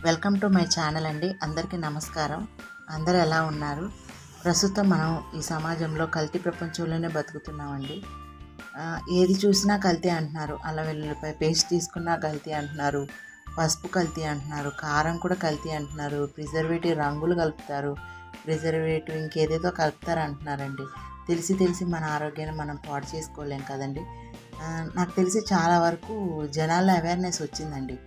Welcome to my channel అండి. అందరికీ నమస్కారం. అందరూ ఎలా ఉన్నారు? ప్రస్తుతం మనం ఈ సమాజంలో కల్తీ ప్రపంచంలోనే బతుకుతున్నామండి. ఏది చూసినా కల్తీ అంటున్నారు. అల్లం వెల్లుల్లిపాయ పేస్ట్ తీసుకున్నా కల్తీ అంటున్నారు, పసుపు కల్తీ అంటున్నారు, కారం కూడా కల్తీ అంటున్నారు, ప్రిజర్వేటివ్ రంగులు కలుపుతారు, ప్రిజర్వేటివ్ ఇంకేదేదో కలుపుతారు అంటున్నారండి. తెలిసి మన ఆరోగ్యాన్ని మనం పాడు చేసుకోలేం కదండి. నాకు తెలిసి చాలా వరకు జనాల్లో అవేర్నెస్ వచ్చిందండి.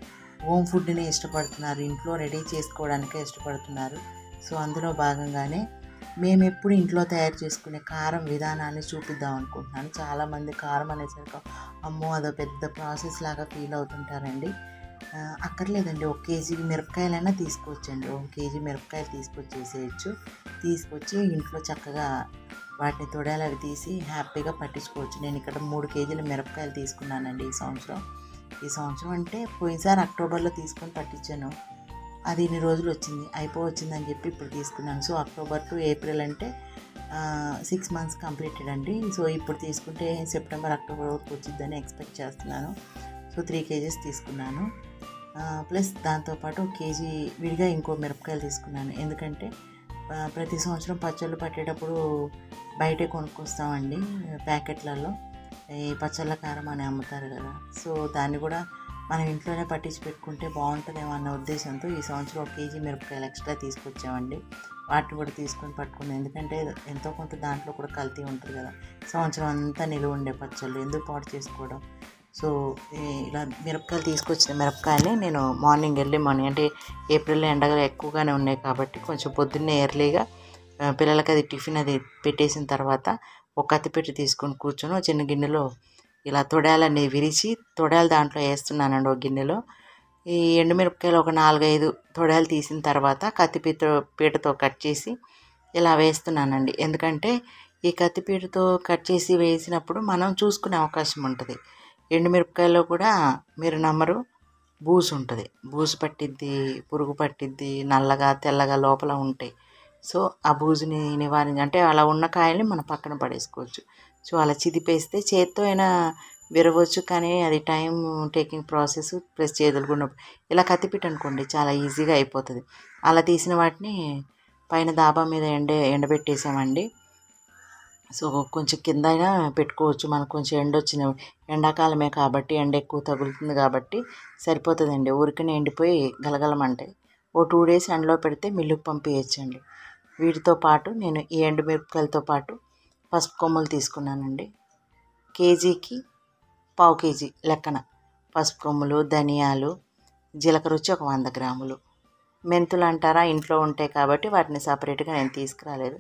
హోమ్ ఫుడ్ని ఇష్టపడుతున్నారు, ఇంట్లో రెడీ చేసుకోవడానికే ఇష్టపడుతున్నారు. సో అందులో భాగంగానే మేము ఎప్పుడు ఇంట్లో తయారు చేసుకునే కారం విధానాన్ని చూపిద్దాం అనుకుంటున్నాను. చాలామంది కారం అనేసరికి అమ్మో అదో పెద్ద ప్రాసెస్ లాగా ఫీల్ అవుతుంటారండి. అక్కర్లేదండి. 1 కేజీ మిరపకాయలైనా తీసుకోవచ్చండి. 1 కేజీ మిరపకాయలు తీసుకొచ్చేసేయచ్చు. తీసుకొచ్చి ఇంట్లో చక్కగా వాటిని తొడాలు అవి తీసి హ్యాపీగా పట్టించుకోవచ్చు. నేను ఇక్కడ 3 కేజీల మిరపకాయలు తీసుకున్నానండి ఈ సంవత్సరం అంటే పోయినసారి అక్టోబర్లో తీసుకొని పట్టించాను. అది ఇన్ని రోజులు వచ్చింది, వచ్చిందని చెప్పి ఇప్పుడు తీసుకున్నాను. సో అక్టోబర్ టు ఏప్రిల్ అంటే 6 మంత్స్ కంప్లీటెడ్ అండి. సో ఇప్పుడు తీసుకుంటే సెప్టెంబర్ అక్టోబర్ వరకు వచ్చిందని ఎక్స్పెక్ట్ చేస్తున్నాను. సో 3 కేజీస్ తీసుకున్నాను. ప్లస్ దాంతోపాటు 1 కేజీ విడిగా ఇంకో మిరపకాయలు తీసుకున్నాను. ఎందుకంటే ప్రతి సంవత్సరం పచ్చళ్ళు పట్టేటప్పుడు బయటే కొనుక్కొస్తామండి ప్యాకెట్లలో. ఈ పచ్చళ్ళ కారం అని అమ్ముతారు కదా. సో దాన్ని కూడా మనం ఇంట్లోనే పట్టించి పెట్టుకుంటే బాగుంటుందేమో అన్న ఉద్దేశంతో ఈ సంవత్సరం 1 కేజీ మిరపకాయలు ఎక్స్ట్రా తీసుకొచ్చామండి. వాటిని కూడా తీసుకొని పట్టుకున్నాం. ఎందుకంటే ఎంతో కొంత దాంట్లో కూడా కల్తీ ఉంటుంది కదా. సంవత్సరం అంతా నిలువ ఉండే పచ్చళ్ళు ఎందుకు పాడు చేసుకోవడం. సో ఇలా మిరపకాయలు తీసుకొచ్చిన మిరపకాయని నేను మార్నింగ్ అంటే ఏప్రిల్లో ఎండలు ఎక్కువగానే ఉన్నాయి కాబట్టి కొంచెం పొద్దున్నే ఎర్లీగా పిల్లలకి అది టిఫిన్ అది పెట్టేసిన తర్వాత ఒక కత్తిపెట్టి తీసుకొని కూర్చొని ఒక చిన్న గిన్నెలో ఇలా తొడాలన్నీ విరిచి తొడాలు దాంట్లో వేస్తున్నానండి. ఒక గిన్నెలో ఈ ఎండుమిరపకాయలు ఒక 4-5 తొడాలు తీసిన తర్వాత కత్తిపీటతో కట్ చేసి ఇలా వేస్తున్నానండి. ఎందుకంటే ఈ కత్తిపీటతో కట్ చేసి వేసినప్పుడు మనం చూసుకునే అవకాశం ఉంటుంది. ఎండుమిరపకాయల్లో కూడా మీరు నమ్మరు, బూజు ఉంటుంది. బూజు పట్టిద్ది, పురుగు పట్టిద్ది, నల్లగా తెల్లగా లోపల ఉంటాయి. సో ఆ బూజుని అంటే అలా ఉన్న కాయల్ని మనం పక్కన పడేసుకోవచ్చు. సో అలా చిదిపేస్తే చేత్తో అయినా విరవచ్చు, కానీ అది టైం టేకింగ్ ప్రాసెస్, ప్లస్ చేతులు కూడా ఇలా కత్తిపీట అనుకోండి చాలా ఈజీగా అయిపోతుంది. అలా తీసిన వాటిని పైన దాబా మీద ఎండబెట్టేసామండి. సో కొంచెం కింద అయినా పెట్టుకోవచ్చు. మనకు కొంచెం ఎండాకాలమే కాబట్టి ఎండ ఎక్కువ తగులుతుంది కాబట్టి సరిపోతుందండి. ఊరికనే ఎండిపోయి గలగలమంటాయి. 2 డేస్ ఎండలో పెడితే మిల్లుకు పంపించండి. వీటితో పాటు నేను ఈ ఎండుమిరపకాయలతో పాటు పసుపు కొమ్ములు తీసుకున్నానండి. కేజీకి 1/4 కేజీ లెక్కన పసుపు కొమ్ములు, ధనియాలు, జీలకర్ర వచ్చి ఒక 100 గ్రాములు, మెంతులు అంటారా ఇంట్లో ఉంటాయి కాబట్టి వాటిని సపరేట్గా నేను తీసుకురాలేదు,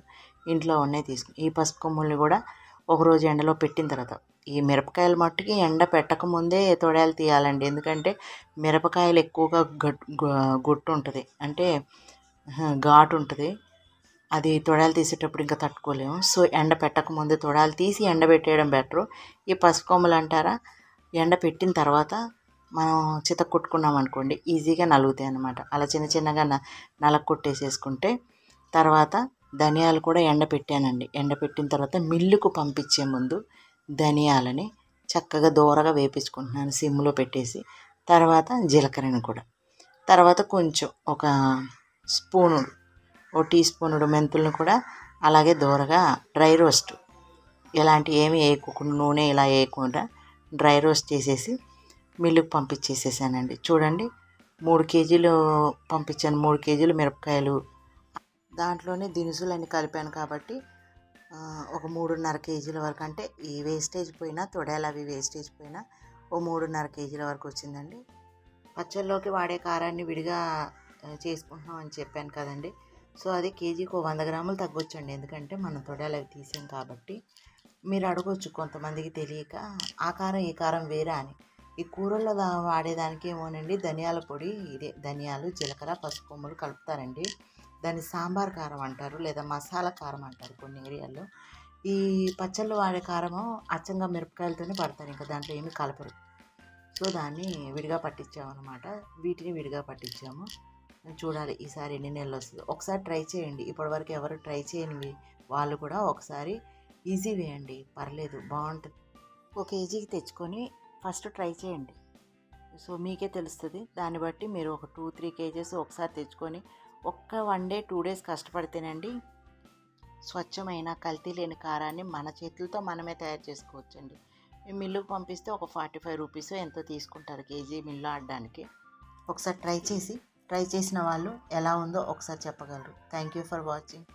ఇంట్లో ఉన్నాయి ఈ పసుపు కొమ్ముల్ని కూడా ఒకరోజు ఎండలో పెట్టిన తర్వాత ఈ మిరపకాయల మట్టుకి ఎండ పెట్టకముందే తొడాలు తీయాలండి. ఎందుకంటే మిరపకాయలు ఎక్కువగా గొట్టు ఉంటుంది, అంటే ఘాటు ఉంటుంది. అది తొడాలు తీసేటప్పుడు ఇంకా తట్టుకోలేము. సో ఎండ పెట్టకముందే తొడాలు తీసి ఎండబెట్టేయడం బెటరు. ఈ పసుపు కొమ్మలు అంటారా ఎండ పెట్టిన తర్వాత మనం చితక్కొట్టుకున్నాం అనుకోండి ఈజీగా నలుగుతాయి అన్నమాట. అలా చిన్నగా నలగొట్టేసేసుకుంటే తర్వాత ధనియాలు కూడా ఎండపెట్టానండి. ఎండపెట్టిన తర్వాత మిల్లుకు పంపించే ముందు ధనియాలని చక్కగా దోరగా వేపించుకుంటున్నాను సిమ్లో పెట్టేసి. తర్వాత జీలకర్రని కూడా, తర్వాత కొంచెం ఒక టీ స్పూనుడు మెంతులను కూడా అలాగే దోరగా డ్రై రోస్ట్, ఇలాంటి ఏమి వేయకుండా నూనె ఇలా వేయకుండా డ్రై రోస్ట్ చేసేసి మిల్లుకు పంపించేసేసానండి. చూడండి 3 కేజీలు పంపించాను. 3 కేజీలు మిరపకాయలు, దాంట్లోనే దినుసులన్నీ కలిపాను కాబట్టి ఒక 3.5 కేజీల వరకు, అంటే ఈ వేస్టేజ్ పోయినా తొడాలు అవి వేస్టేజ్ పోయినా 3.5 కేజీల వరకు వచ్చిందండి. పచ్చళ్ళలోకి వాడే కారాన్ని విడిగా చేసుకుంటున్నాం అని చెప్పాను కదండి. సో అది కేజీకి 100 గ్రాములు తగ్గొచ్చండి. ఎందుకంటే మనం తొడాలు అవి తీసాం కాబట్టి. మీరు అడగొచ్చు కొంతమందికి తెలియక ఆ కారం ఈ కారం వేరా అని. ఈ కూరల్లో వాడేదానికి ఏమోనండి ధనియాల పొడి, ఇదే ధనియాలు, జీలకర్ర, పసుపు కొమ్ములు కలుపుతారండి. దాన్ని సాంబార్ కారం అంటారు, లేదా మసాలా కారం అంటారు కొన్ని ఏరియాల్లో. ఈ పచ్చళ్ళు వాడే కారము అచ్చంగా మిరపకాయలతోనే పడతారు, ఇంకా దాంట్లో ఏమీ కలపరు. సో దాన్ని విడిగా పట్టించామన్నమాట. వీటిని విడిగా పట్టించాము. చూడాలి ఈసారి ఎన్ని నెలలు వస్తుందో. ఒకసారి ట్రై చేయండి. ఇప్పటివరకు ఎవరు ట్రై చేయని వాళ్ళు కూడా ఒకసారి ఈజీ వేయండి, పర్లేదు, బాగుంటుంది. 1 కేజీకి తెచ్చుకొని ఫస్ట్ ట్రై చేయండి. సో మీకే తెలుస్తుంది. దాన్ని బట్టి మీరు ఒక 2-3 కేజెస్ ఒకసారి తెచ్చుకొని ఒక్క 1 డే 2 డేస్ కష్టపడితేనండి స్వచ్ఛమైన కల్తీ లేని కారాన్ని మన చేతులతో మనమే తయారు చేసుకోవచ్చండి. మీ మిల్లుకు పంపిస్తే ఒక 45 రూపీస్ ఎంతో తీసుకుంటారు కేజీ మిల్లు ఆడడానికి. ఒకసారి ట్రై చేసిన వాళ్ళు ఎలా ఉందో ఒకసారి చెప్పగలరు. Thank you for watching.